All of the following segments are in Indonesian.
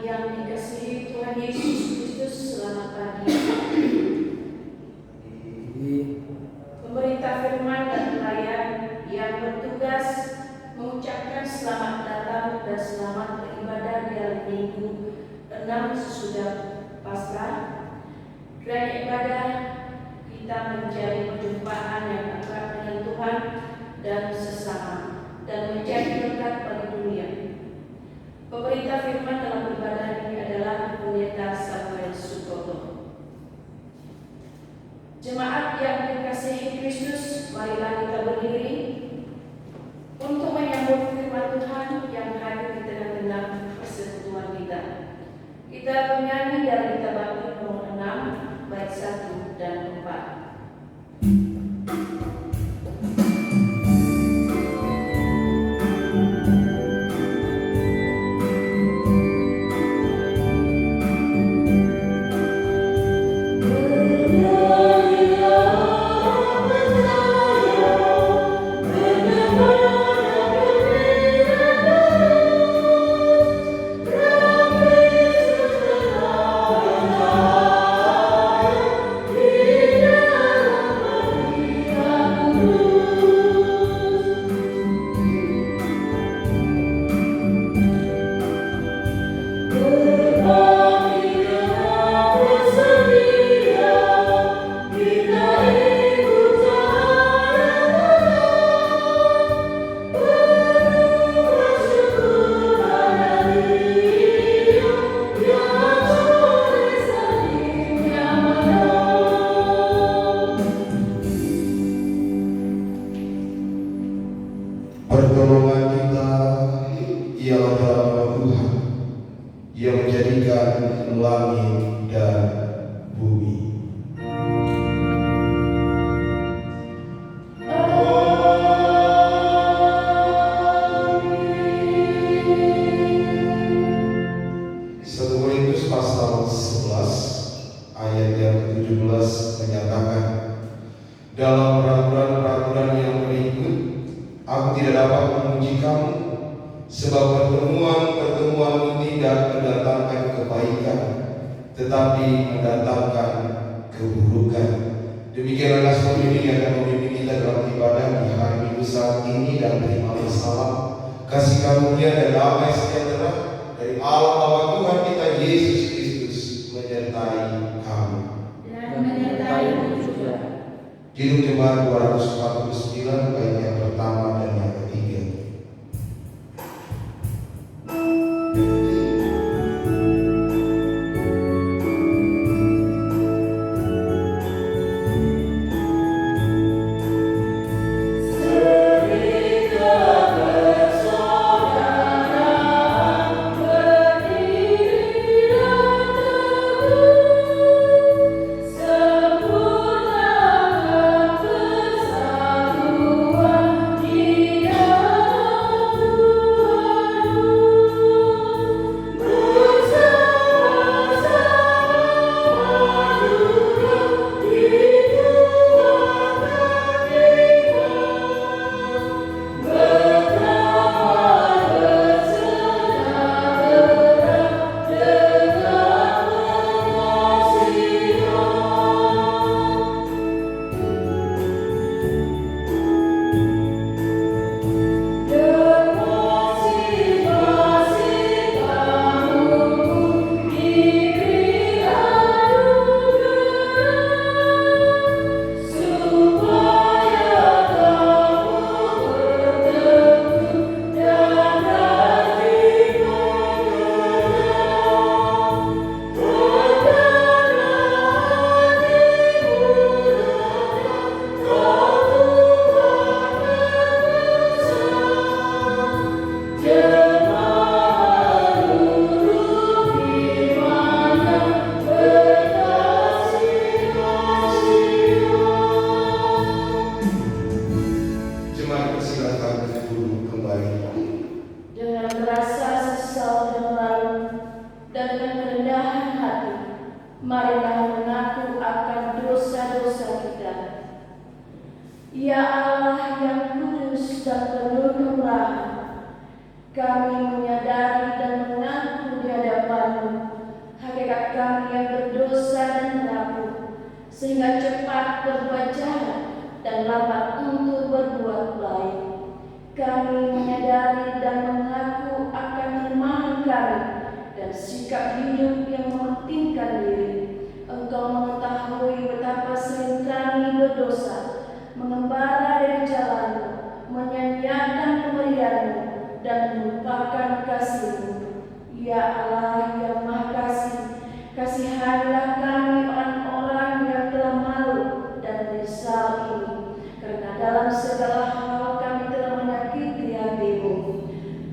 yang dikasihi Tuhan Yesus Kristus, selamat pagi. Pemerintah firman dan pelayan yang bertugas mengucapkan selamat datang dan selamat beribadah di hari Minggu 6 sesudah Paskah. Kiranya ibadah kita menjadi perjumpaan yang akrab dengan Tuhan dan sesama, dan menjadi berkat bagi dunia. Pemerintah firman dalam ibadah ini adalah Pendeta Samuel Sukoto. Jemaat yang dikasihi Kristus, marilah kita berdiri untuk menyambut firman Tuhan yang hadir di tengah-tengah persekutuan kita. Kita menyanyi dari Tabakur nomor 6, bait 1 dan 4. Pertolongan kita ialah dalam Tuhan yang menjadikan langit dan bumi. Satu Korintus pasal 11 ayat yang ke-17 menyatakan, dalam peraturan-peraturan yang berikut aku tidak dapat memuji kamu, sebab pertemuan-pertemuanmu tidak mendatangkan kebaikan, tetapi mendatangkan keburukan. Demikianlah Naskah ini akan memimpin kita dalam ibadah di hari Minggu saat ini, dan terimalah salam, kasih karunia dan damai sejahtera dari Allah Bapa Tuhan kita Yesus Kristus menyertai kamu. Dan menyertai juga. Kidung Jemaat 249 bait yang pertama dan yang ketiga. marilah mengaku akan dosa-dosa kita. Ya Allah yang kudus dan penuh kemurahan, kami menyadari dan mengaku di hadapan sehingga cepat berbuat jahat dan lambat untuk berbuat baik. Kami menyadari dan mengaku akan kelemahan kami dan sikap hidup yang mementingkan diri. Engkau mengetahui betapa sering kami berdosa, mengembara dari jalan-Mu, menyanyiakan pemberian-Mu, dan melupakan kasih-Mu. Ya Allah yang Maha Kasih, kasihanilah kami orang-orang yang telah malu dan menyesal ini, karena dalam segala hal kami telah menyakiti hati-Mu.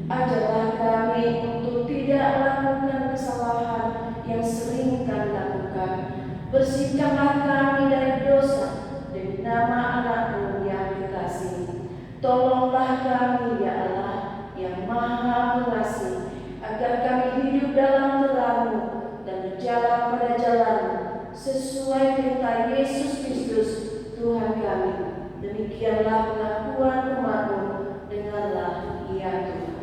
Ajarlah kami untuk tidak melakukan kesalahan yang sering kami lakukan. Bersihkanlah kami dari dosa demi nama anak-Mu yang kekasih. Tolonglah kami ya Allah yang Maha Pengasih, agar kami hidup dalam terang-Mu dan berjalan pada jalan-Mu sesuai perintah Yesus Kristus Tuhan kami. Demikianlah pengakuan umat-Mu. Dengarlah ya Tuhan.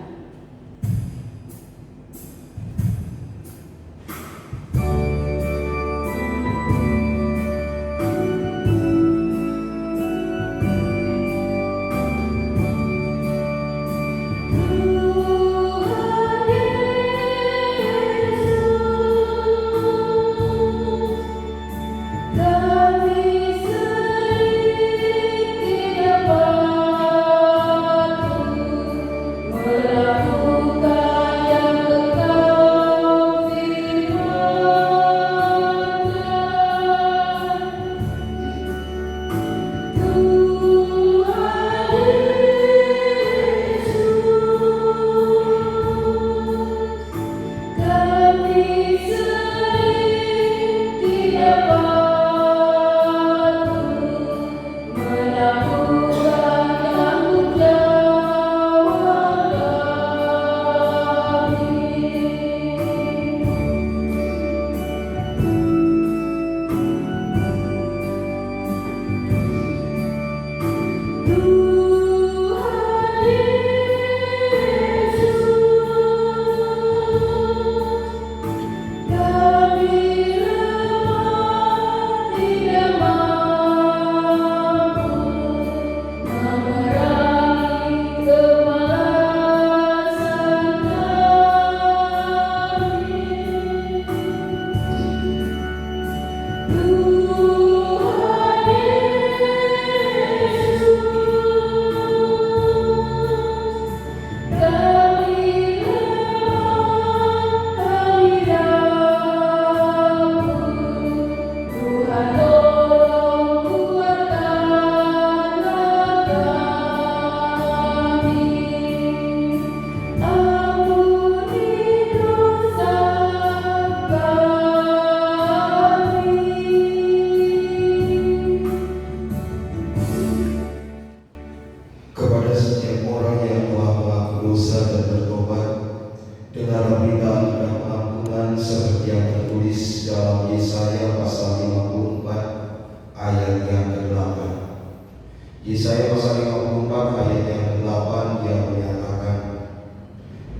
Yesaya pasal 54 ayat yang ke-8 yang menyatakan,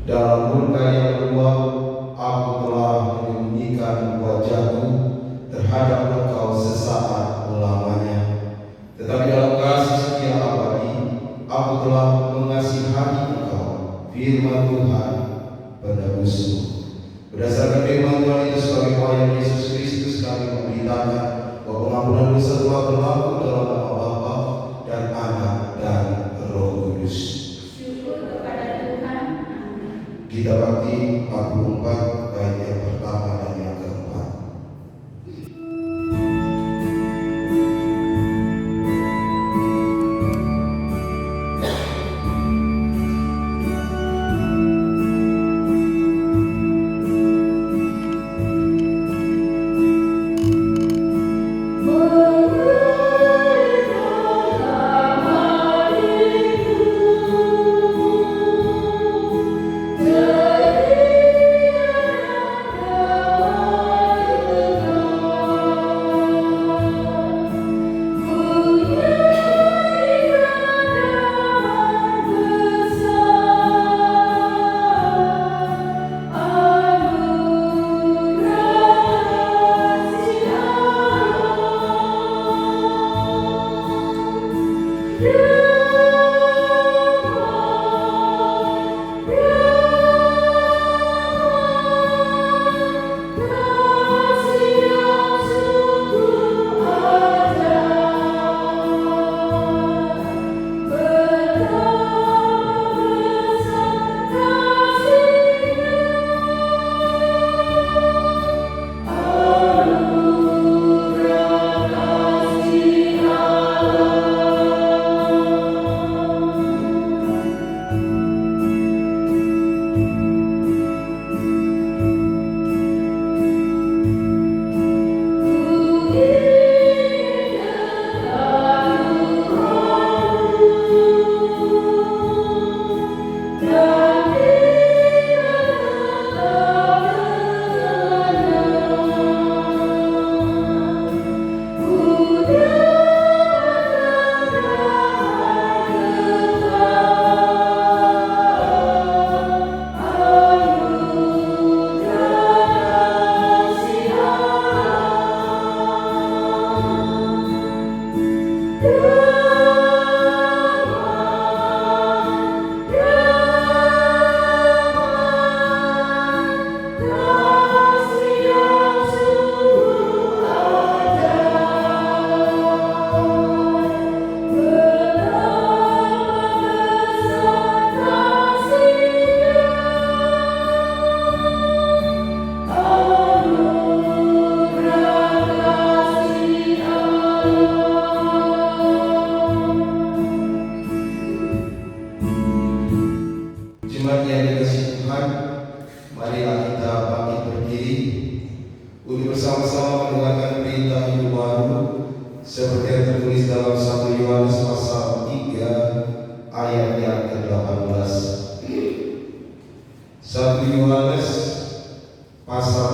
dalam murka yang keluar, aku telah menyembunyikan wajahku terhadap engkau sesaat lamanya. Tetapi dalam kasih setia abadi, aku telah mengasihani engkau, firman Tuhan penebusmu. Berdasarkan firman Tuhan itu sebagai pelayan Yesus Kristus, kami memberitakan bahwa pengampunan dosa telah berlaku dalam nama Bapa dan Anak dan Roh Kudus. Syukur kepada Tuhan. Kita bakti 44 bait yang pertama dan yang keempat. Terima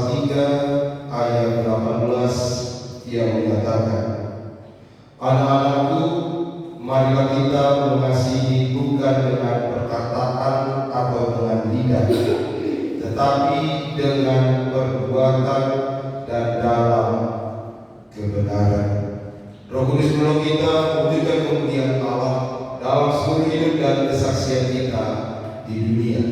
3 ayat 18 yang menyatakan, "Anak-anakku, marilah kita mengasihi bukan dengan perkataan atau dengan lidah, tetapi dengan perbuatan dan dalam kebenaran." Roh Kudus menolong kita mewujudkan kemuliaan Allah dalam seluruh hidup dan kesaksian kita di dunia.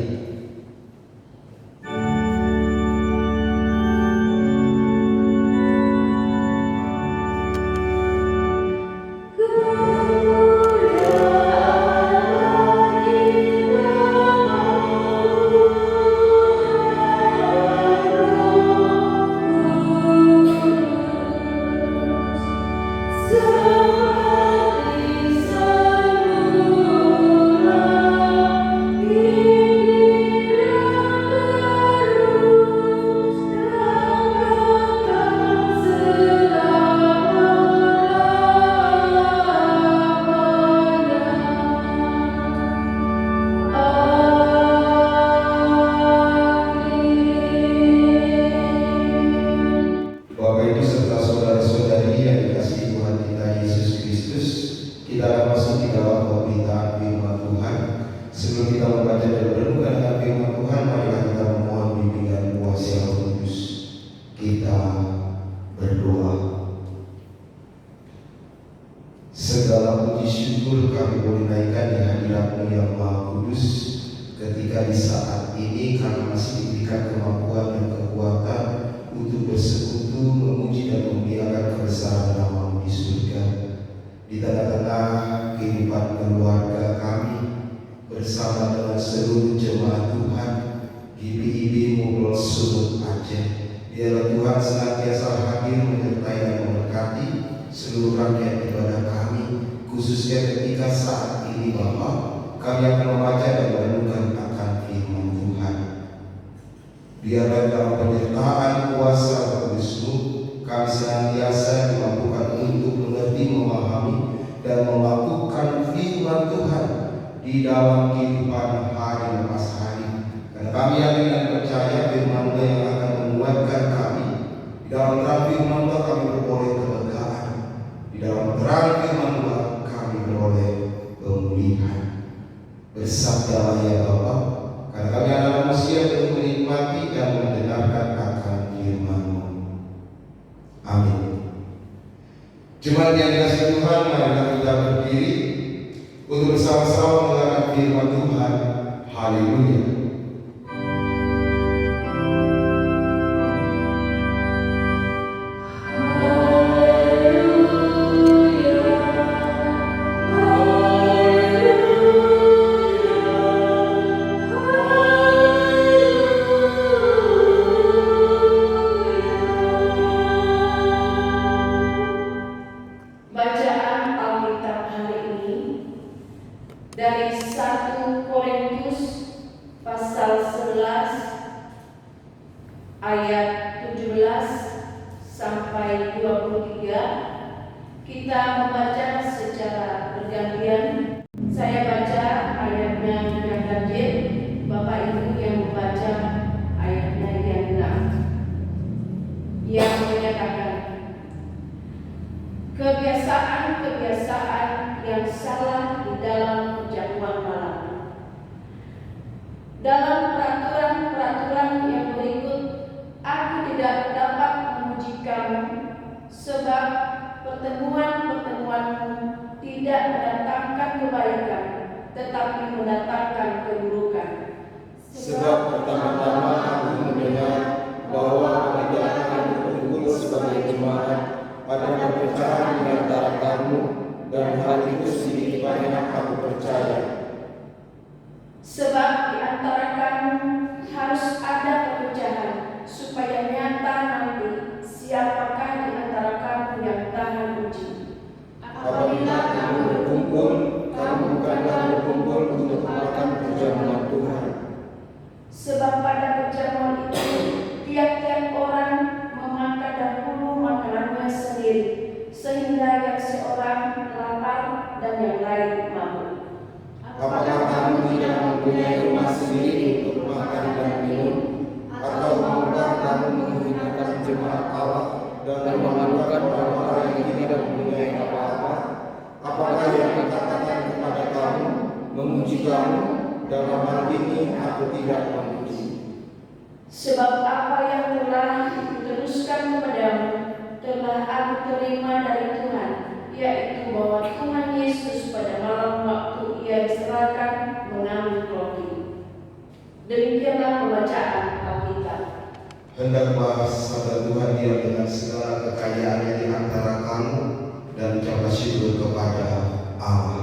Sebelum kita membaca dan merenungkan dengan firman Tuhan, marilah kita memohon bimbingan kuasa Roh Kudus. Kita berdoa. Segala puji syukur kami boleh naikkan di hadirat-Mu yang Maha Kudus, ketika di saat ini kami masih diberikan kemampuan dan kekuatan untuk bersekutu, memuji dan memuliakan kebesaran nama-Mu di surga. Di tengah-tengah kehidupan keluarga kami, bersama dengan seluruh jemaat Tuhan, GPIB Mubrol Sumut Aceh, biarlah Tuhan senantiasa hadir menyertai dan memberkati seluruh rangkaian ibadah kami, khususnya ketika saat ini Bapa, kami akan membaca dan merenungkan akan firman Tuhan. Biarlah dalam penyertaan kuasa Roh Kudus-Mu, kami senantiasa dimampukan untuk mengerti, memahami, dan melakukan firman Tuhan di dalam kehidupan hari lepas hari. Karena kami yakin dan percaya firman-Mu yang akan menguatkan kami. Di dalam terang firman-Mu kami beroleh kelegaan. Di dalam terang firman-Mu kami beroleh pemulihan. Bersabdalah ya Bapa, karena kami anak manusia untuk menikmati dan mendengarkan akan firman-Mu. Amin. Jemaat yang dikasihi Tuhan, marilah kita berdiri untuk bersama-sama mendengarkan firman Tuhan. Haleluya. Bacaan Alkitab hari ini dari 1 Korintus pasal 11 ayat 17 sampai 23. Kita membaca secara bergantian. Saya baca ayatnya yang ganjil, Bapak Ibu yang membaca ayatnya yang genap, yang menyatakan kebiasaan-kebiasaan yang salah di dalam perjamuan malam. Dalam peraturan-peraturan yang berikut, aku tidak dapat memuji kamu, sebab pertemuan-pertemuanmu tidak mendatangkan kebaikan, tetapi mendatangkan keburukan. Sebab pertama-tama aku mendengar bahwa kita akan berkumpul sebagai jemaat pada perpecahan di antara kamu, dan hal itu sedikit banyak aku percaya. Sebab di antara kamu harus ada perpecahan, supaya nyata nanti siapakah di antara kamu yang tahan uji. Apabila kamu berkumpul, kamu bukanlah berkumpul untuk makan perjamuan Tuhan. Sebab pada perjamuan itu tiap-tiap orang memakan dahulu makanannya sendiri, sehingga yang seorang lapar dan yang lain mabuk. Apakah kamu tidak mempunyai rumah sendiri untuk makan dan minum? Atau maukah kamu menghuni jemaat Allah dan memalukan orang-orang yang tidak mempunyai apa-apa? Apakah yang katakan kepada kamu, memuji kamu? Dalam hal ini aku tidak memuji. Sebab apa yang telah diteruskan kepadamu telah aku terima dari Tuhan, yaitu bahwa Tuhan Yesus pada malam waktu Ia diserahkan mengambil roti. Demikianlah pembacaan Alkitab. Hendaklah sabda Tuhan diam dengan segala kekayaannya di antara kamu dan ucaplah syukur kepada Allah.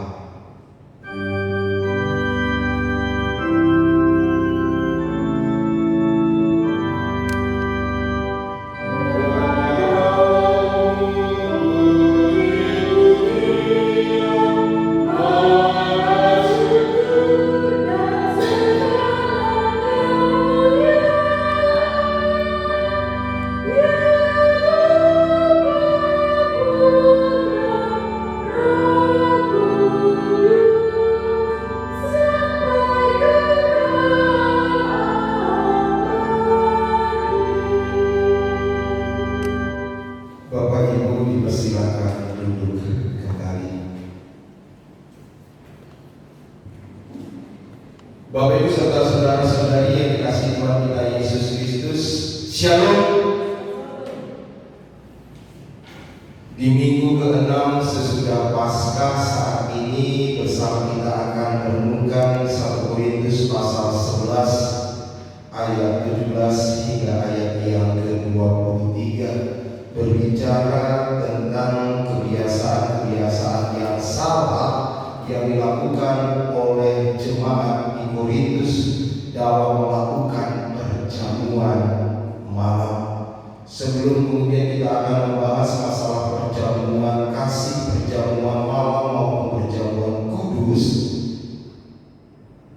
Bapak Ibu dipersilakan duduk kembali. Bapak Ibu serta saudara-saudari yang dikasihi Tuhan kita Yesus Kristus, Shalom. Di minggu ke-6 sesudah Paskah saat ini bersama kita akan merenungkan 1 Korintus pasal 11 ayat 17 hingga ayat yang ke-23, berbicara tentang kebiasaan-kebiasaan yang salah yang dilakukan oleh jemaat di Korintus dalam melakukan perjamuan malam. Sebelum kemudian kita akan membahas masalah perjamuan kasih, perjamuan malam maupun perjamuan kudus,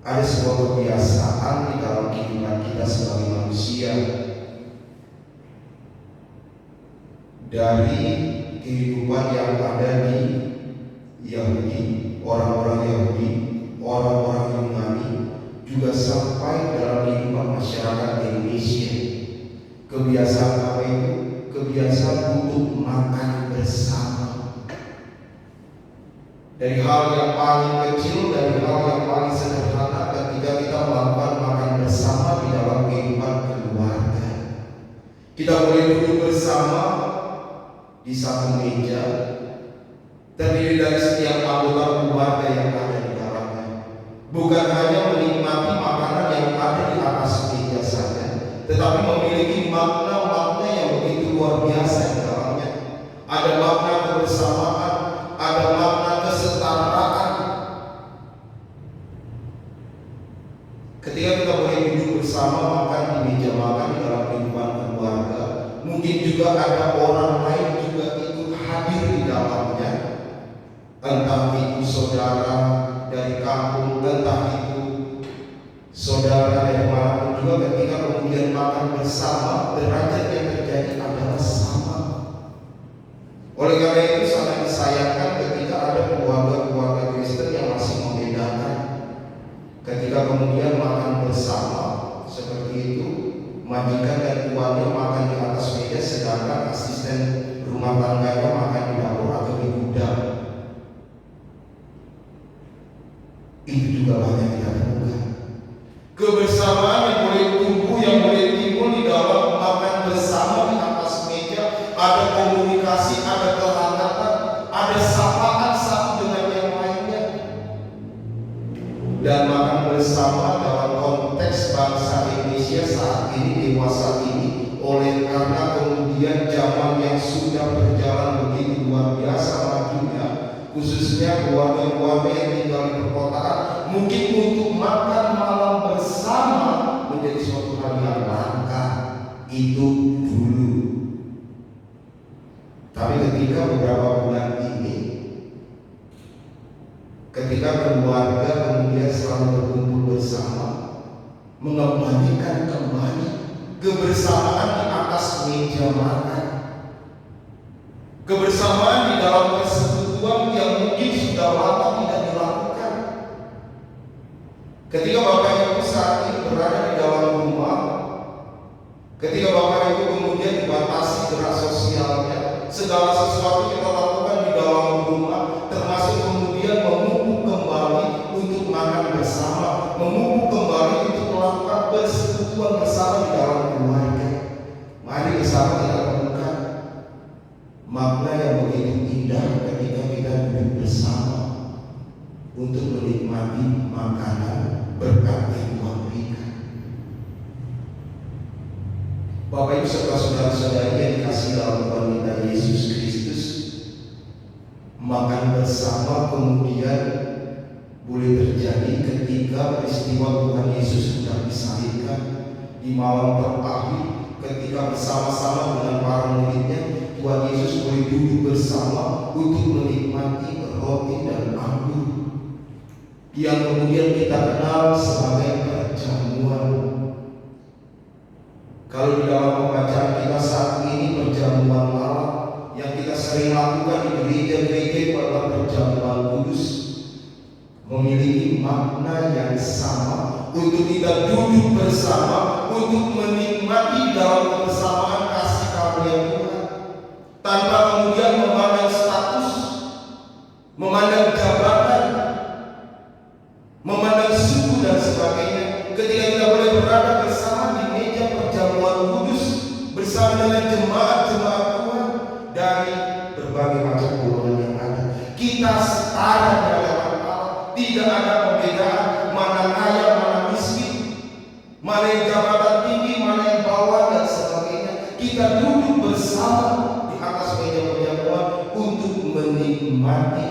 ada sebuah kebiasaan di dalam kehidupan kita sebagai manusia. Dari kehidupan yang ada di Yahudi, orang-orang Yahudi, orang-orang Yunani, juga sampai dalam kehidupan masyarakat Indonesia. Kebiasaan apa itu? Kebiasaan untuk makan bersama. Dari hal yang paling kecil, dari hal yang paling sederhana, ketika kita melakukan makan bersama di dalam kehidupan keluarga. Kita boleh duduk bersama di satu meja, terdiri dari setiap anggota keluarga yang ada di dalamnya. Bukan hanya menikmati makanan yang ada di atas meja saja, tetapi memiliki makna-makna yang begitu luar biasa di dalamnya. Ada makna kebersamaan, ada makna kesetaraan. Ketika kita boleh duduk bersama makan di meja makan di dalam kehidupan keluarga, mungkin juga ada orang lain juga ikut hadir di dalamnya. Entah itu saudara dari kampung, entah itu saudara dari manapun juga, ketika kemudian makan bersama, derajat yang terjadi adalah sama. Oleh karena itu sangat disayangkan ketika ada keluarga-keluarga Kristen yang masih membedakan. Ketika kemudian makan bersama seperti itu, majikan dan tuannya makan di atas meja, sedangkan asisten rumah tangganya makan di dapur atau di gudang. Itu juga banyak kita temukan. Kebersamaan yang boleh tumbuh, yang boleh timbul di dalam makan bersama di atas meja, ada komunikasi, ada kehangatan, ada sapaan satu dengan yang lainnya. Dan makan bersama dalam konteks bangsa Indonesia saat ini, dewasa ini, oleh karena kemudian zaman yang sudah berjalan begitu luar biasa majunya, khususnya keluarga-keluarga yang tinggal di perkotaan, mungkin untuk makan malam bersama menjadi suatu hal yang langka. Itu dulu. Tapi ketika beberapa bulan ini, ketika keluarga kemudian selalu berkumpul bersama, mengembalikan kembali kebersamaan di atas meja makan, kebersamaan di dalam persekutuan yang mungkin sudah lama tidak dilakukan. Ketika Bapak Ibu saat ini berada di dalam rumah, ketika Bapak Ibu kemudian dibatasi makna yang begitu indah ketika kita duduk bersama untuk menikmati makanan berkat yang Tuhan berikan. Bapak Ibu serta saudara-saudari yang dikasihi dalam Tuhan kita Yesus Kristus, makan bersama kemudian boleh terjadi ketika peristiwa Tuhan Yesus sudah disalibkan di malam terakhir, ketika bersama-sama dengan para muridnya Tuhan Yesus boleh duduk bersama untuk menikmati roti dan anggur yang kemudian kita kenal sebagai perjamuan. Kalau di dalam pembacaan kita saat ini perjamuan malam yang kita sering lakukan di gereja-gereja adalah perjamuan kudus, memiliki makna yang sama untuk kita duduk bersama untuk menikmati dalam kebersamaan kasih karunia Tuhan, tanpa kemudian memandang status, memandang jabatan, memandang suku dan sebagainya. Ketika kita boleh berada bersama di meja perjamuan kudus bersama dengan jemaat-jemaat Tuhan dari berbagai macam golongan yang ada, kita setara di hadapan Allah. Tidak ada perbedaan mana kaya, mana miskin, mana yang jabatan tinggi, mana yang bawah dan sebagainya. Kita duduk bersama di atas meja perjamuan untuk menikmati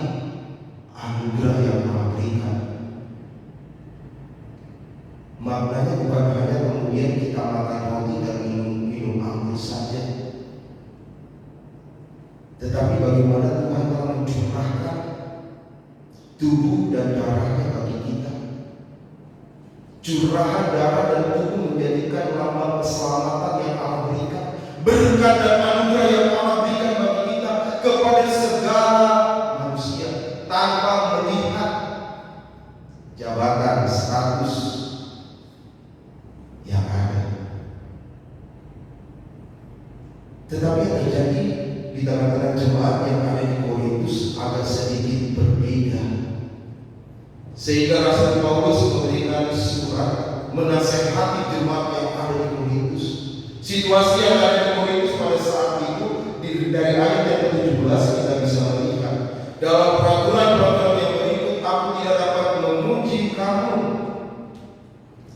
anugerah yang Allah berikan. Maknanya bukan hanya kemudian kita makan roti dan minum anggur saja, tetapi bagaimana Tuhan telah mencurahkan tubuh dan darahnya bagi kita. Curahan darah dan tubuh menjadikan lambang keselamatan yang Allah berikan, berkat dan anugerah yang Allah berikan bagi kita kepada segala manusia tanpa melihat jabatan, status yang ada. Tetapi yang terjadi di tengah-tengah jemaat yang ada di Korintus agak sedikit berbeda, sehingga Rasul Paulus memberikan surat menasehati jemaat yang ada di Korintus. Situasi yang ada di Korintus pada saat itu dari ayat yang ke-17 kita bisa melihat dalam peraturan-peraturan yang berikut, aku tidak dapat memuji kamu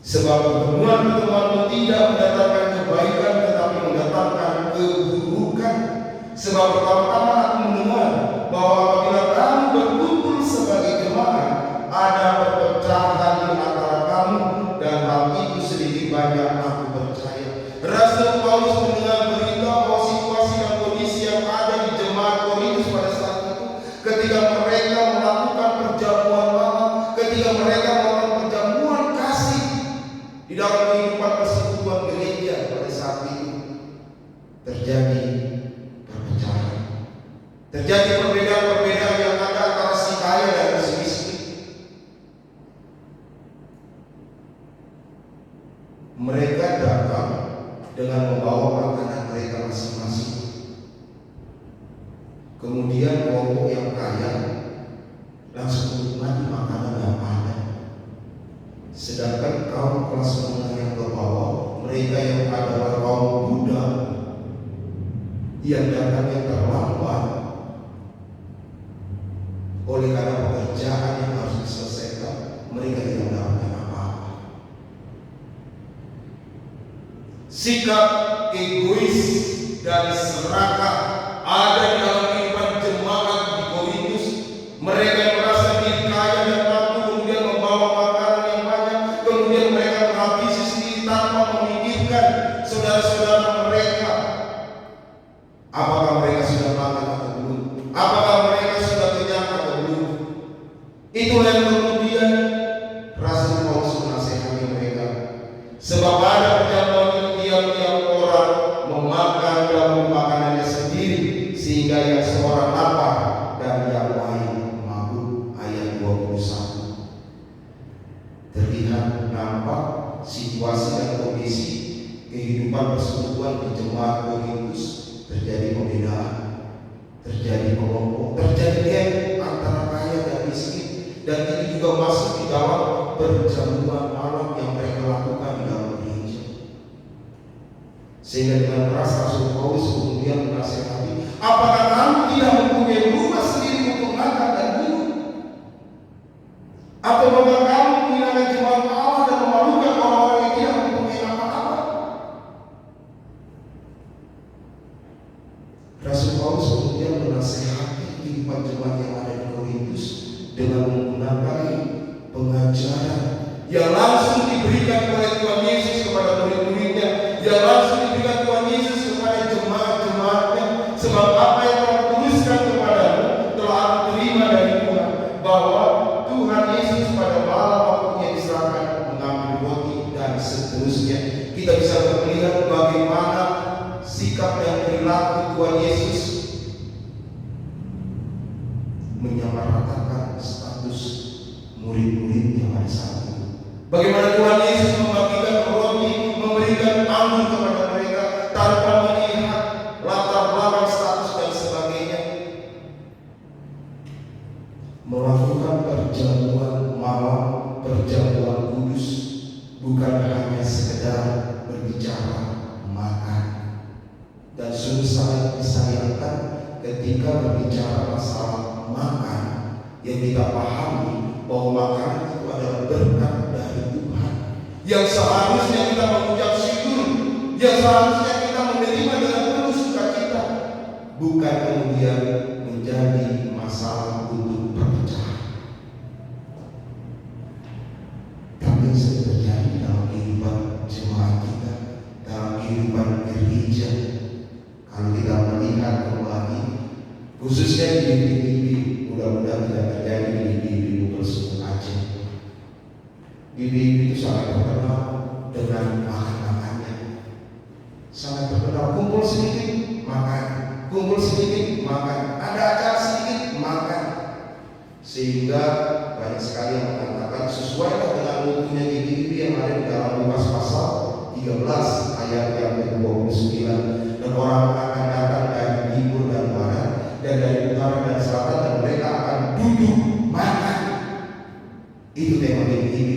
sebab pertemuan-pertemuanmu tidak mendatangkan kebaikan tetapi mendatangkan keburukan. Sebab pertama-tama aku mendengar bahwa apabila kamu berkumpul sebagai jemaat, ada perpecahan di antara kamu, dan hal itu sedikit banyak aku percaya. Rasul Paulus mendengar berita bahwa situasi dan kondisi yang ada di jemaat Korintus pada saat itu, ketika mereka melakukan perjamuan malam, ketika mereka melakukan perjamuan kasih di dalam kehidupan persekutuan gereja pada saat itu, terjadi perpecahan, terjadi perbedaan-perbedaan yang ada antara si kaya dan si miskin. Mereka datang dengan membawa makanan mereka masing-masing. Kemudian kelompok yang kaya langsung menikmati makanan yang ada, sedangkan kaum kelas menengah yang ke bawah, mereka yang adalah kaum Buddha yang datangnya terlambat oleh karena pekerjaan yang harus diselesaikan, mereka tidak mendapatkan apa-apa. Sikap egois dan serakah ada di dalam kehidupan jemaat di Korintus. Mereka yang merasa diri kaya dan mampu, kemudian membawa makanan yang banyak, kemudian mereka menghabisi sendiri tanpa memikirkan saudara-saudara mereka. Apakah mereka sudah makan atau belum? Apakah mereka sudah kenyang atau belum? Itulah yang kemudian Rasul Paulus menasihati mereka. Sebab ada perjamuan itu tiap-tiap orang memakan dalam makanannya sendiri, sehingga yang seorang lapar dan yang lain mabuk. Ayat 21. Terlihat nampak situasi dan kondisi kehidupan persekutuan di jemaat Korintus. Terjadi perbedaan, terjadi kelompok, terjadi gap antara kaya dan miskin, dan ini juga masuk di dalam perjamuan malam yang mereka lakukan di dalam gereja. Sehingga dengan keras Rasul Paulus kemudian menasihati, apakah kamu Rasul Paulus kemudian menasihati kehidupan jemaat yang ada di Korintus dengan menggunakan pengajaran yang langsung diberikan oleh Tuhan Yesus kepada murid-muridnya, yang langsung diberikan Tuhan Yesus kepada jemaat-jemaatnya. Sebab apa yang telah tuliskan kepadamu telah aku terima dari Tuhan, bahwa Tuhan Yesus pada malam waktu Ia diserahkan mengambil roti dan seterusnya. Kita bisa melihat bagaimana sikap dan perilaku Tuhan Yesus menyamaratakan status murid-muridnya pada saat itu. Bagaimana Tuhan Yesus membagikan roti, memberikan anggur kepada mereka tanpa melihat latar belakang status dan sebagainya. Melakukan perjamuan malam, perjamuan kudus, bukan hanya sekedar berbicara, makan. Dan sungguh sangat disayangkan ketika berbicara masalah makan, yang kita pahami bahwa makanan itu adalah berkat dari Tuhan, yang seharusnya kita mengucap syukur, yang seharusnya kita menerima dengan penuh sukacita, bukan kemudian menjadi masalah untuk perpecahan. Tapi yang sering terjadi dalam kehidupan jemaat kita, dalam kehidupan gereja, kalau kita melihat kembali, khususnya di BPIB, mudah-mudahan tidak terjadi di BPIB Bukelsum Aceh. BPIB itu sangat terkenal dengan makan-makannya, sangat terkenal. Kumpul sedikit makan, kumpul sedikit makan, ada acara sedikit makan, sehingga banyak sekali yang mengatakan sesuai dengan mutunya BPIB yang ada di dalam Lukas pasal 13 ayat yang ke-29. Dan orang akan datang dari timur dan barat, dan dari utara dan selatan, dan mereka akan duduk makan. Itu tema BPIB.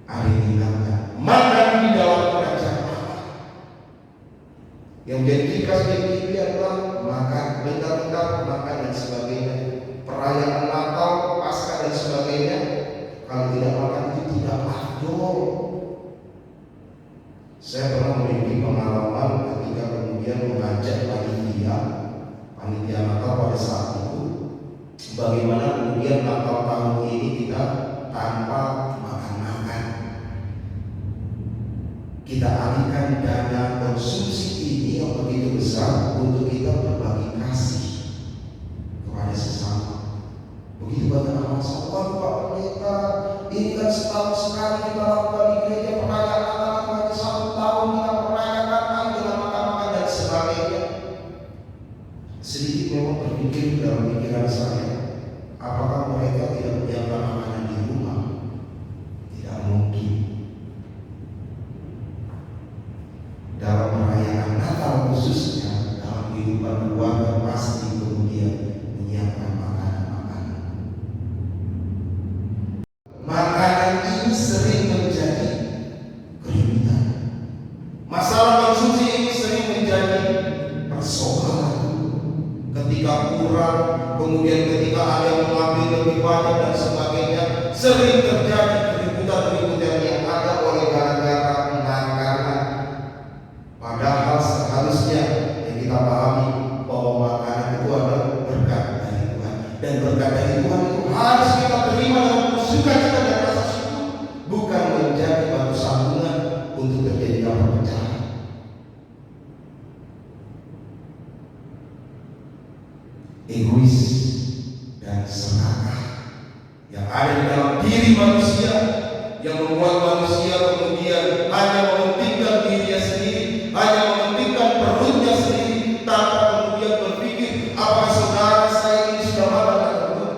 Ada yang bilangkan makan di dalam kerajaan Allah. Yang menjadi ciri khas BPIB adalah makan, bentar-bentar makan dan sebagainya. Perayaan Natal, Paskah dan sebagainya, kalau tidak makan itu tidak afdol. Saya pernah memiliki pengalaman ketika kemudian mengajak panitia Natal pada saat itu, bagaimana kemudian Natal tahun ini kita tanpa makan-makan. Kita alihkan dana konsumsi ini yang begitu besar untuk kita berbagi kasih kepada sesama. Begitu banyak amal saleh, Pak Pendeta, ini kan setahun sekali kita lakukan di gereja perayaan Natal, hanya 1 tahun kita merayakan dengan makan-makan dan sebagainya. Sedikit memang berpikir dalam pikiran saya, apakah mereka tidak menyiapkan makanan di rumah? Tidak mungkin. Dalam perayaan Natal khususnya, dalam kehidupan keluarga pasti kemudian menyiapkan makanan-makanan. Makanan ini sering menjadi keributan. Masalah konsumsi ini sering menjadi persoalan. Ketika kurang, kemudian ketika ada yang mengambil lebih banyak dan sebagainya, sering terjadi keributan-keributan yang ada oleh gara-gara makanan. Padahal seharusnya yang kita pahami bahwa makanan itu adalah berkat dari Tuhan, dan berkat dari Tuhan itu harus kita terima dengan sukacita dan rasa syukur, bukan menjadi batu sandungan untuk terjadinya perpecahan. Egois dan serakah yang ada di dalam diri manusia, yang membuat manusia kemudian hanya mementingkan dirinya sendiri, hanya mementingkan perutnya sendiri, tanpa kemudian berpikir apakah saudara saya ini sudah makan atau belum.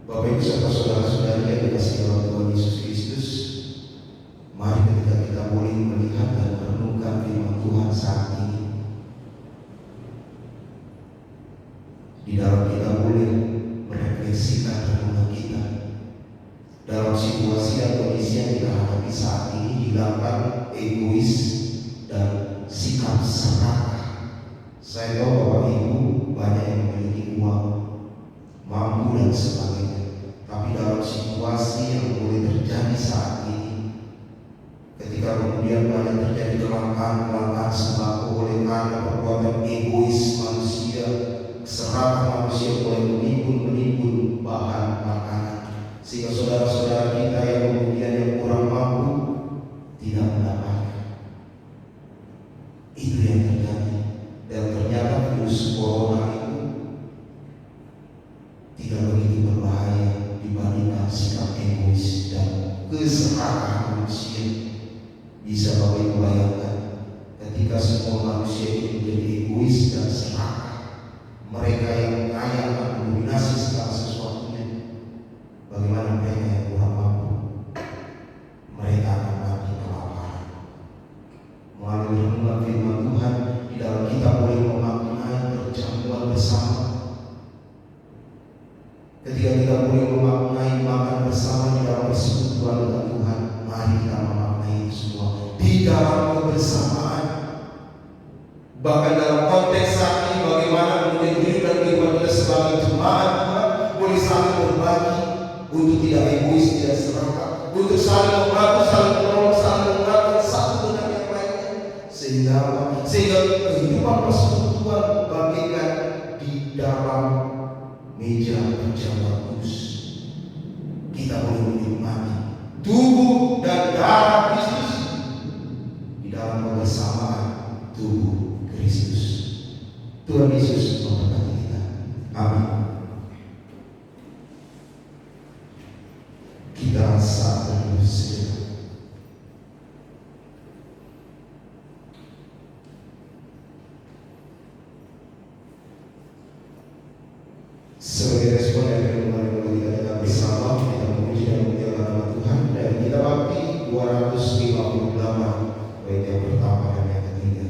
Bapak Ibu serta saudara-saudari yang dikasihi oleh Tuhan Yesus Kristus, mari ketika kita boleh melihat dan merenungkan firman Tuhan saat ini, di dalam kita boleh merefleksikan renungan kita dalam situasi dan kondisi yang kita hadapi saat ini. Hilangkan egois dan sikap serakah. Saya tahu Bapak Ibu banyak yang memiliki uang, mampu dan sebagainya, tapi dalam situasi yang boleh terjadi saat ini, kemudian banyak terjadi kelangkaan sembako oleh karena perbuatan egois manusia, keserakahan manusia mulai menimbun bahan makanan, sehingga saudara-saudara kita yang kemudian yang kurang mampu tidak mendapatkan. Itu yang terjadi. Dan ternyata virus corona itu tidak begitu berbahaya dibandingkan sikap egois dan keserakahan manusia. Bisa Bapak Ibu bayangkan, ketika semua manusia itu menjadi egois dan serakah, mereka yang kaya akan mendominasi segala sesuatunya. Bagaimana mereka yang kurang mampu? Mereka akan mati kelaparan. Melalui renungan firman Tuhan, di dalam kita boleh memaknai perjamuan bersama. Ketika kita boleh memaknai makan bersama di dalam persekutuan dengan Tuhan, mari kita memaknai itu semua di dalam kebersamaan. Bahkan dalam konteks saat ini, bagaimana kemudian hidup dan kehidupan kita sebagai jemaat Tuhan boleh saling berbagi untuk tidak egois, tidak serakah, untuk saling membantu, saling menolong, saling menguatkan satu dengan yang lainnya, sehingga kehidupan persekutuan bagikan di dalam meja perjamuan kudus. Kita boleh menikmati tubuh dan darah Kristus di dalam kebersamaan tubuh Kristus. Tuhan Yesus memberkati kita. Amin. Kita saat ini sejenak. Sebagai respon dari renungan kita bersama, kita memuji dan memuliakan nama Tuhan, dan kita bakti 258 bait yang pertama dan yang ketiga.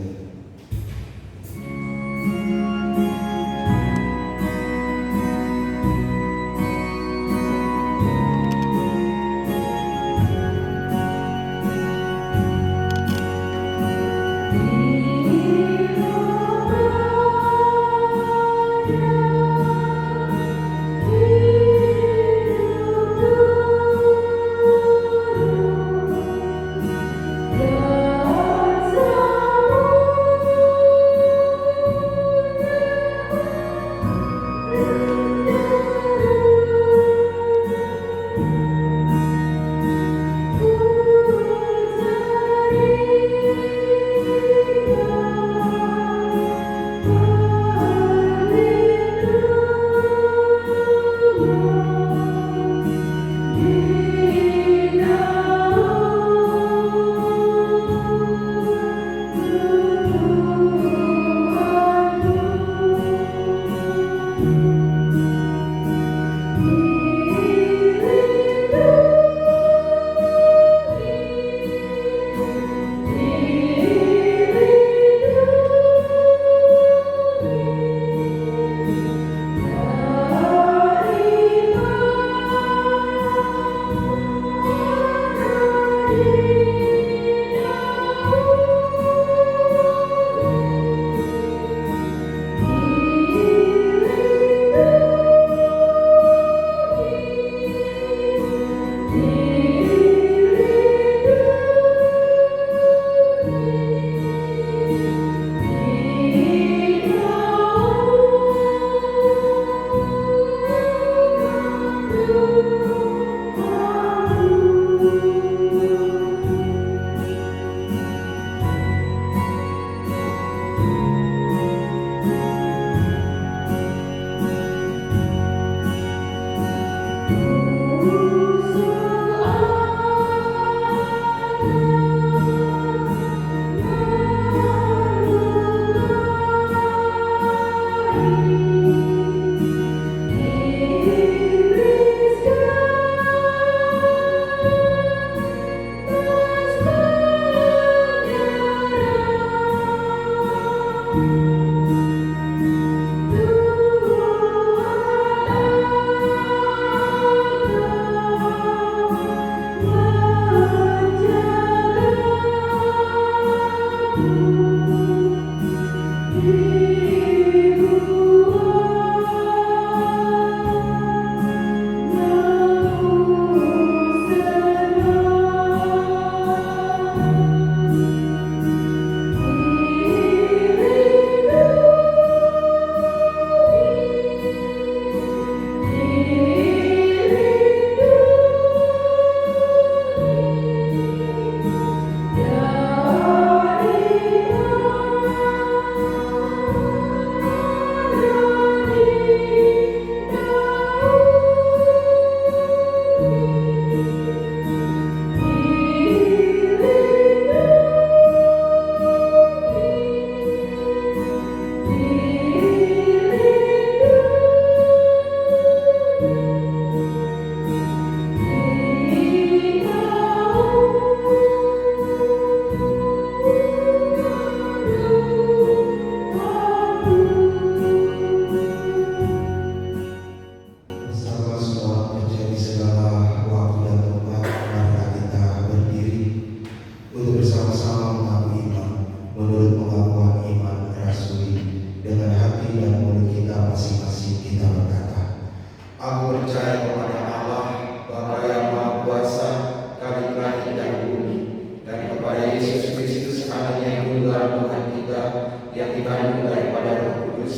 dikandung daripada Roh Kudus,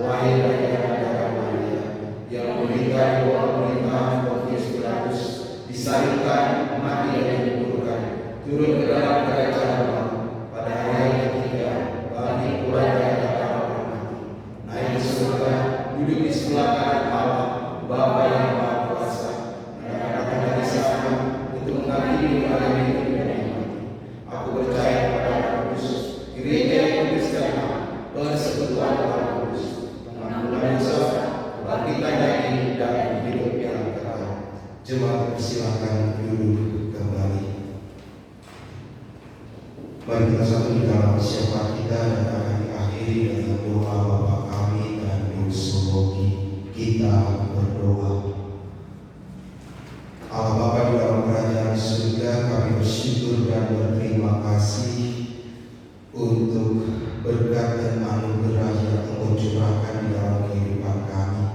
lahir dari anak darah Maria, yang menderita di bawah pemerintahan Pontius Pilatus, disalibkan, mati dan dikuburkan, turun ke dalam kerajaan Allah, pada hari yang ketiga bangkit pula dari antara orang mati, naik ke surga, duduk di sebelah kanan Allah, Bapa yang Maha Kuasa, dan akan dari sana untuk menghakimi orang hidup dan yang mati. Aku percaya kepada Roh Kudus, gereja yang kudus dan am, persekutuan orang kudus, pengampunan dosa, kebangkitan dari dan hidup yang kekal. Jemaat persilakan duduk kembali. Mari kita satu di dalam persiapan kita dan akan diakhiri dengan doa Bapa kami dan doksologi. Kita berdoa. Allah Bapa di dalam kerajaan surga, kami bersyukur dan berterima kasih untuk berkat dan anugerah yang Engkau curahkan di dalam kehidupan kami,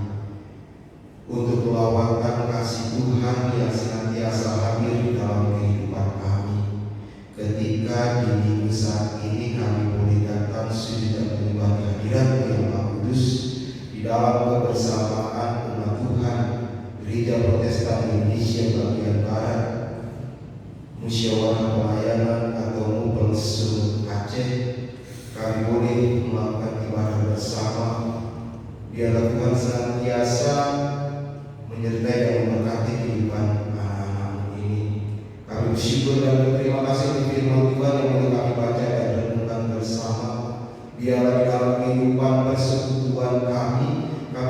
untuk lawatan kasih Tuhan yang senantiasa hadir di dalam kehidupan kami. Ketika di minggu saat ini kami boleh datang sujud dan menyembah kehadirat-Mu yang Maha Kudus di dalam kebersamaan umat Tuhan Gereja Protestan Indonesia bagian Barat, Musyawarah Pelayanan atau Mubelsum Aceh, kami boleh melakukan ibadah bersama. Biarlah Tuhan senantiasa menyertai dan memberkati kehidupan anak-anak ini. Kami bersyukur dan berterima kasih untuk firman Tuhan yang boleh kami baca dan renungkan bersama. Biarlah di dalam kehidupan persekutuan kami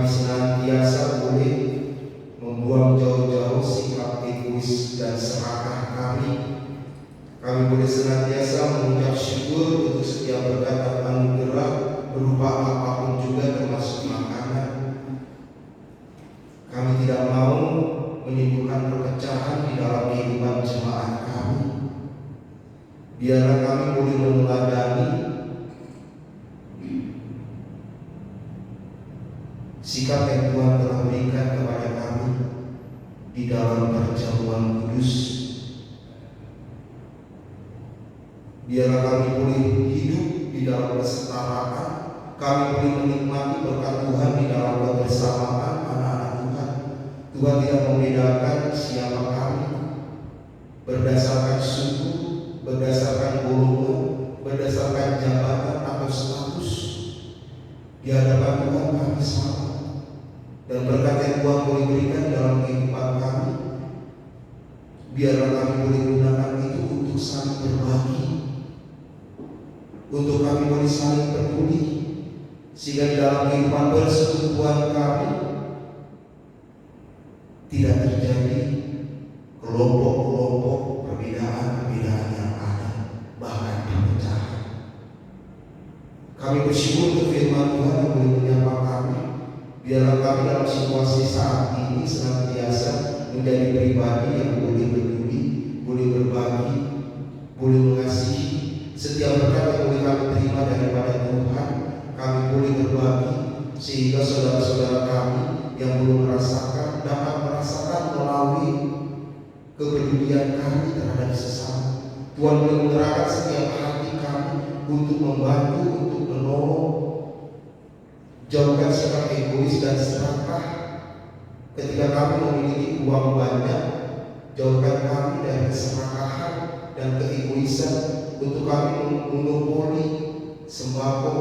senantiasa boleh membuang jauh-jauh sikap egois dan serakah kami. Kami boleh senantiasa mengucap syukur untuk setiap berkat dan anugerah berupa apapun juga, termasuk makanan. Kami tidak mau menimbulkan perpecahan di dalam kehidupan jemaat kami. Biarlah kami boleh meneladani sikap yang Tuhan telah berikan kepada kami di dalam perjamuan kudus. Biarlah kami boleh hidup di dalam kesetaraan, kami boleh menikmati berkat Tuhan di dalam kebersamaan anak-anak Tuhan. Tuhan tidak membedakan siapa kami berdasarkan suku, berdasarkan golongan, berdasarkan jabatan atau status. Di hadapan Tuhan kami sama, dan berkat yang Tuhan boleh berikan dalam kehidupan kami, biarlah kami boleh gunakan itu untuk saling berbagi, untuk kami boleh saling peduli, sehingga di dalam kehidupan persekutuan kami tidak terjadi kelompok-kelompok perbedaan-perbedaan yang ada, bahkan perpecahan. Kami bersyukur untuk firman Tuhan yang boleh menyapa kami. Biarlah kami dalam situasi saat ini senantiasa menjadi pribadi yang boleh peduli, boleh berbagi, boleh mengasihi. Setiap berkat yang boleh kami terima daripada Tuhan, kami boleh berbagi, sehingga saudara-saudara kami yang belum merasakan dapat merasakan melalui kepedulian kami terhadap sesama. Tuhan boleh menggerakkan setiap hati kami untuk membantu, untuk menolong. Jauhkan sikap egois dan serakah. Ketika kami memiliki uang banyak, jauhkan kami dari keserakahan dan keegoisan untuk kami monopoli sembako.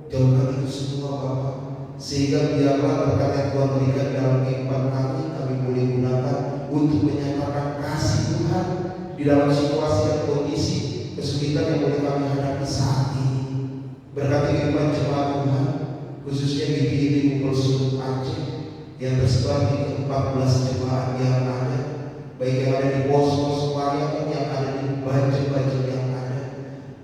Jauhkan itu semua Bapak, sehingga biarlah berkat yang Tuhan berikan dalam kehidupan kami boleh gunakan untuk menyatakan kasih Tuhan di dalam situasi dan kondisi kesulitan yang boleh kami hadapi saat ini. Berkati kehidupan jemaat Tuhan, khususnya GBI Mubelsum Aceh yang tersebar di 14 jemaat yang ada, baik yang ada di pos-pos pelayanan, yang ada di baju-baju yang ada.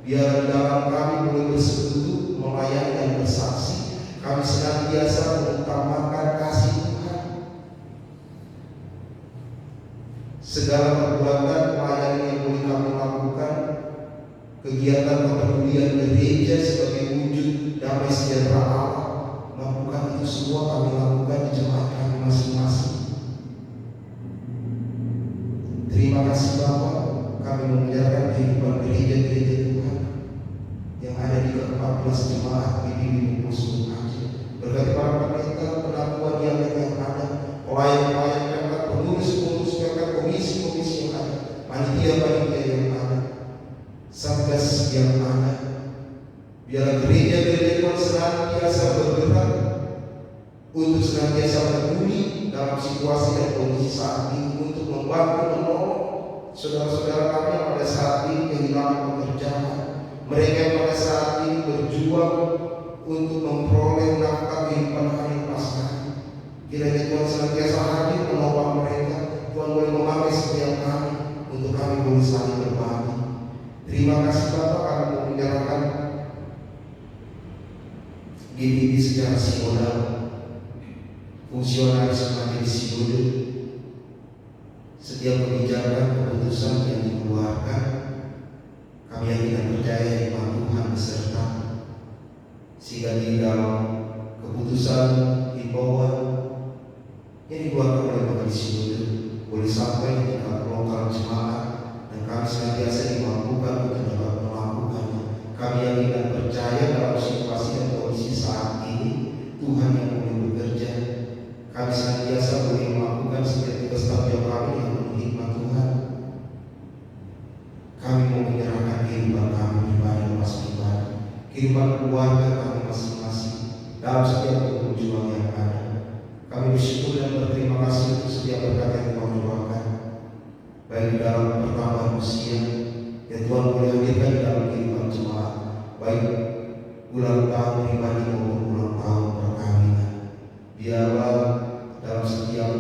Biar dalam kami boleh bersekutu, melayani dan bersaksi, kami senantiasa mengutamakan kasih Tuhan. Segala perbuatan pelayanan yang boleh kami lakukan, kegiatan kepedulian gereja sebagai wujud damai sejahtera Allah, lakukan itu semua kami lakukan di jemaat kami masing-masing. Terima kasih Bapak, kami mengejarkan kehidupan gereja-gereja Tuhan yang ada di ke-14 jemaat di Musuh Aceh. Berkati para pendeta, penatua yang ada, pelayan-pelayan pemkat, pengurus-pengurus pemkat, komisi-komisi yang ada, panitia-panitia yang ada, satgas yang ada. Biarlah gereja-gereja Tuhan senantiasa bergerak untuk senantiasa peduli dalam situasi dan kondisi saat ini, untuk membantu menolong saudara-saudara kami yang pada saat ini kehilangan pekerjaan, mereka yang pada saat ini berjuang untuk memperoleh nafkah kehidupan hari pasca. Kiranya Tuhan senantiasa hadir menolong mereka. Tuhan boleh memakai setiap kami untuk kami boleh saling berbagi. Terima kasih Bapak, kami mau menyerahkan GPD secara sinodal, fungsionaris majelis sinode. Setiap kebijakan keputusan yang dikeluarkan, kami yakin dan percaya iman Tuhan beserta, sehingga di dalam keputusan himbauan yang dikeluarkan oleh majelis sinode boleh sampai di tingkat lokal jemaat, dan kami senantiasa dimampukan untuk dapat melakukannya. Kami yakin dan percaya dalam situasi dan kondisi saat ini Tuhan yang boleh bekerja. Kami senantiasa boleh melakukan setiap tugas tanggung jawab kami yang menurut hikmat Tuhan. Kami mau menyerahkan kehidupan kami pribadi lepas pribadi, kehidupan keluarga kami masing-masing dalam setiap perjuangan yang ada. Kami bersyukur dan berterima kasih untuk setiap berkat yang Tuhan curahkan, baik di dalam pertambahan usia yang Tuhan boleh hadirkan di dalam kehidupan jemaat, baik ulang tahun pribadi maupun ulang tahun perkawinan. Biarlah dalam setiap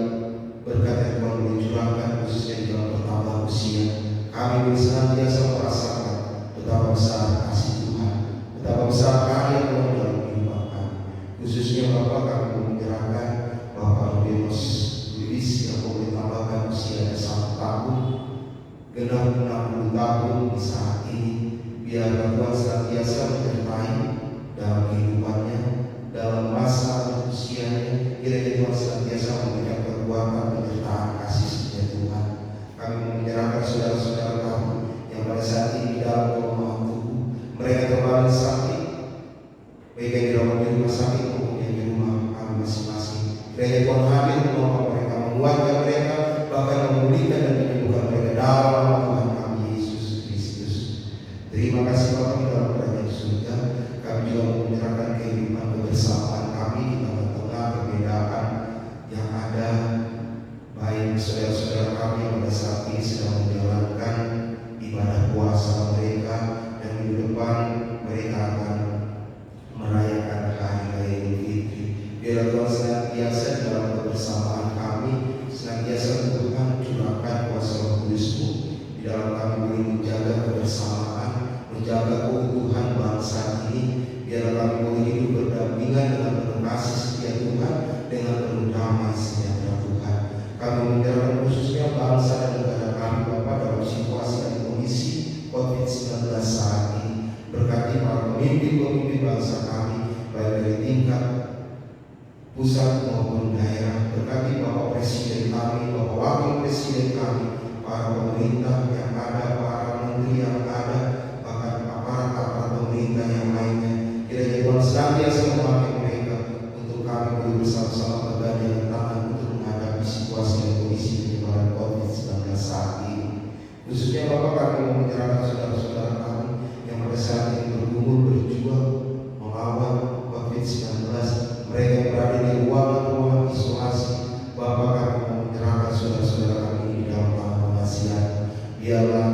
berkat yang Tuhan boleh curahkan, khususnya di dalam pertambahan usia, kami boleh senantiasa merasakan betapa besar kasih Tuhan, betapa besar karya Tuhan dalam kehidupan kami. Khususnya Bapak, kami menyerahkan Bapak Rubenus Luis yang boleh tambahkan usianya 1 tahun, genap 60 tahun di saat ini. Biarlah Tuhan senantiasa menyertai dalam kehidupannya, dalam masa usianya. Kiranya Tuhan senantiasa memberikan kekuatan, penyertaan, kasih setia Tuhan. Kami menyerahkan saudara-saudara kami yang pada saat ini di dalam kelemahan tubuh, mereka kembali sakit, baik yang dirawat di rumah sakit maupun yang di rumah kami masing-masing. Kiranya Tuhan hadir menolong mereka, menguatkan mereka, bahkan memulihkan dan menyembuhkan mereka dalam nama Tuhan kami Yesus Kristus. Terima kasih Bapak di dalam kerajaan surga. Kami juga menyerahkan kehidupan kebersamaan kami di tengah-tengah perbedaan yang ada, baik saudara-saudara kami yang pada saat ini sedang menjalankan ibadah puasa mereka, dan minggu depan mereka akan merayakan hari raya Idul Fitri. Biarlah Tuhan senantiasa dalam kebersamaan kami, senantiasa Tuhan curahkan kuasa Roh Kudus-Mu di dalam kami boleh menjaga kebersamaan, menjaga keutuhan bangsa ini. Biarlah kami boleh hidup berdampingan dengan penuh kasih setia Tuhan, dengan penuh damai sejahtera Tuhan. Kami menyerahkan khususnya bangsa dan negara kami Bapak dalam situasi dan kondisi COVID-19 saat ini. Berkati para pemimpin-pemimpin bangsa kami, baik dari tingkat pusat maupun daerah. Berkati Bapak Presiden kami, Bapak Wakil Presiden kami, para pemerintah yang ada, para menteri yang ada, bahkan aparat-aparat pemerintah yang lainnya. Kiranya Tuhan senantiasa memakai mereka untuk kami boleh bersama-sama bergandeng tangan untuk menghadapi situasi dan kondisi penyebaran COVID-19 saat ini. Khususnya Bapak, kami mau menyerahkan saudara-saudara kami yang pada saat ini bergumul berjuang melawan COVID-19, mereka yang berada di ruangan isolasi. Bapak, kami mau menyerahkan saudara-saudara kami di dalam tangan pengasihan. Biarlah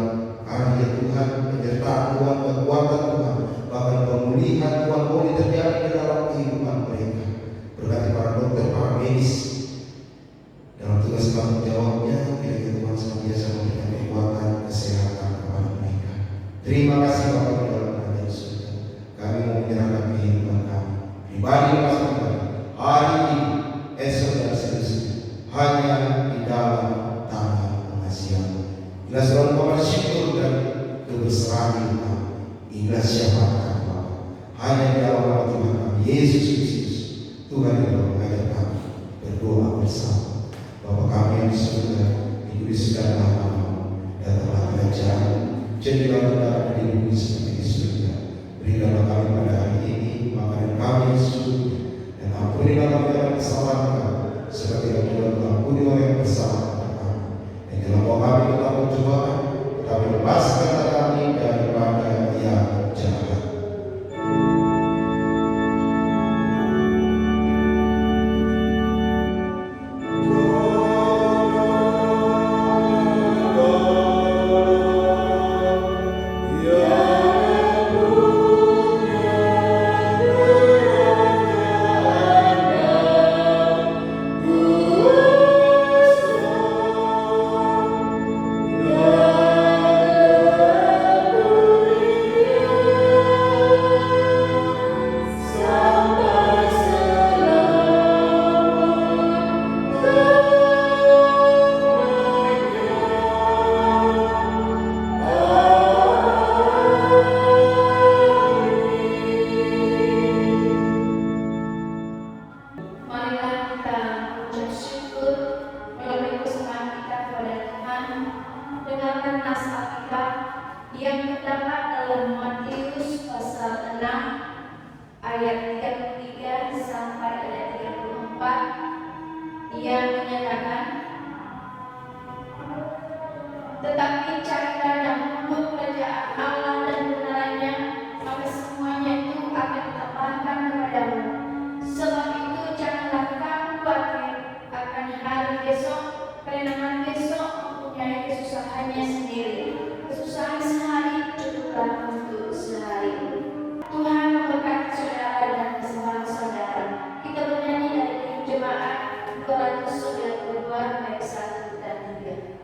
karya Tuhan, penyertaan Tuhan, kekuatan Tuhan, bahkan pemulihan Tuhan boleh terjadi di dalam kehidupan mereka. Berkati para dokter, para medis dalam tugas tanggung jawabnya. Kiranya Tuhan senantiasa memberikan kekuatan, kesehatan kepada mereka. Terima kasih Bapak di dalam kerajaan surga. Kami mau menyerahkan kehidupan kami pribadi lepas pribadi, hari ini, esok dan seterusnya, hanya di dalam tangan pengasihan. Bila selalu Bapak syukur dan kebesaran kami, inilah syafaat kami Bapak. Hanya di dalam nama Tuhan kami Yesus Kristus, Tuhan yang telah mengajar kami berdoa bersama. Bapa kami yang di surga, dikuduskanlah namamu, datanglah kerajaan-Mu, jadilah kehendak-Mu di bumi seperti di surga. Berikanlah kami pada hari ini, makanan kami sesungguhnya, dan ampunilah kami akan kesalahan kami, seperti kami juga mengampuni orang yang bersalah kepada kami. Dan jangan bawa kami ke dalam pencobaan, tetapi lepaskanlah kami daripada yang jahat. Marilah kita mengucap syukur melalui kesenangan kita kepada Tuhan. Dengarkan nas Alkitab yang terdapat dalam Matius pasal 6 ayat 33 sampai ayat 34 yang menyatakan, tetapi carilah dahulu kerajaan Allah dan kebenarannya, maka semuanya itu akan ditambahkan kepadamu. Sebab itu janganlah kamu khawatir akan hari besok, karena hari besok mempunyai kesusahannya sendiri. Kesusahan sehari cukuplah untuk sehari. Tuhan memberkati saudara dan saudara. Kita bernyanyi dari jemaat 292 ayat 1 dan 3.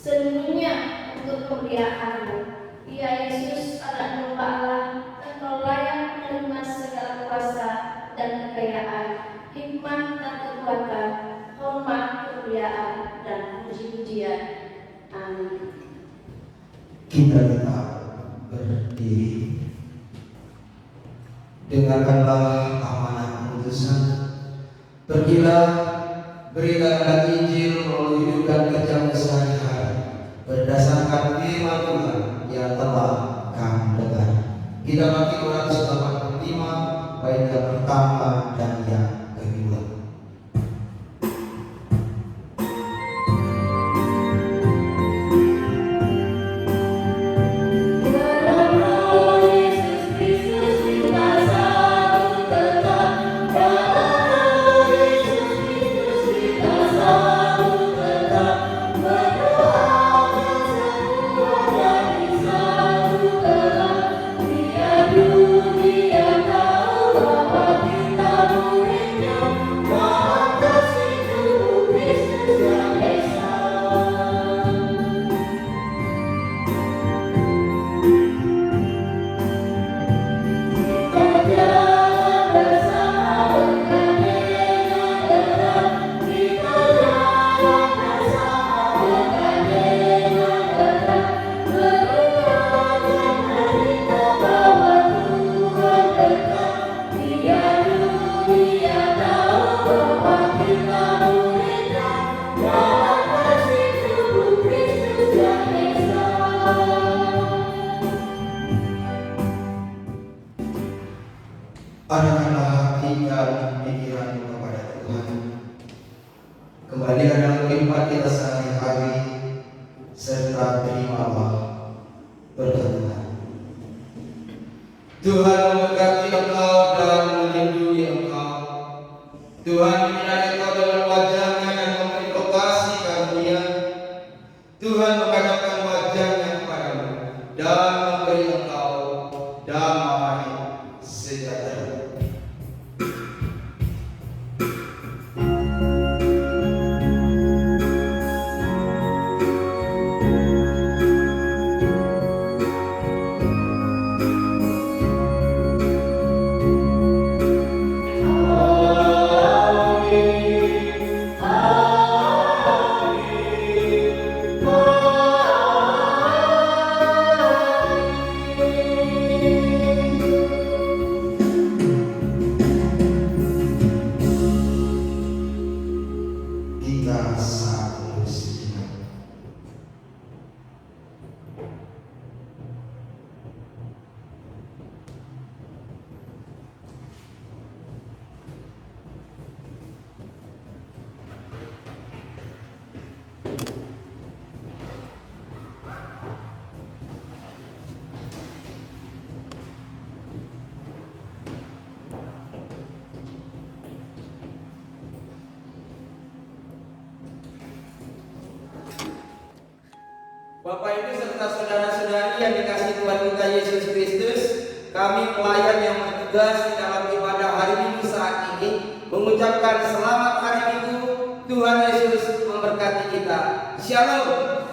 Seluruhnya untuk kemuliaan-Mu. Ya Yesus, anak domba Allah, Engkau layak menerima segala kuasa dan kekayaan, hikmat dan kekuatan, hormat, kemuliaan, dan puji-pujian. Amin. Kita tetap berdiri. Dengarkanlah amanah putusan. Pergilah, beritakanlah Injil melalui hidup dan kerjamu sehari-hari berdasarkan firman Tuhan yang telah kamu dengar. Kita bagi 285 bait yang pertama dan yang kedua. pikiranmu kepada Tuhan. Kembalikan dalam kehidupan kita sehari-hari, serta terimalah berkat Tuhan. Tuhan memberkati engkau dan melindungi engkau. Tuhan menyinari engkau dengan wajah-Nya dan memberi engkau kasih karunia. Tuhan menghadapkan wajah-Nya kepadamu dan memberi engkau damai sejahtera. Kita saat bersejenak. Bapak Ibu serta saudara-saudari yang dikasihi Tuhan kita Yesus Kristus, kami pelayan yang bertugas di dalam ibadah hari Minggu saat ini mengucapkan selamat hari Minggu. Tuhan Yesus memberkati kita. Shalom.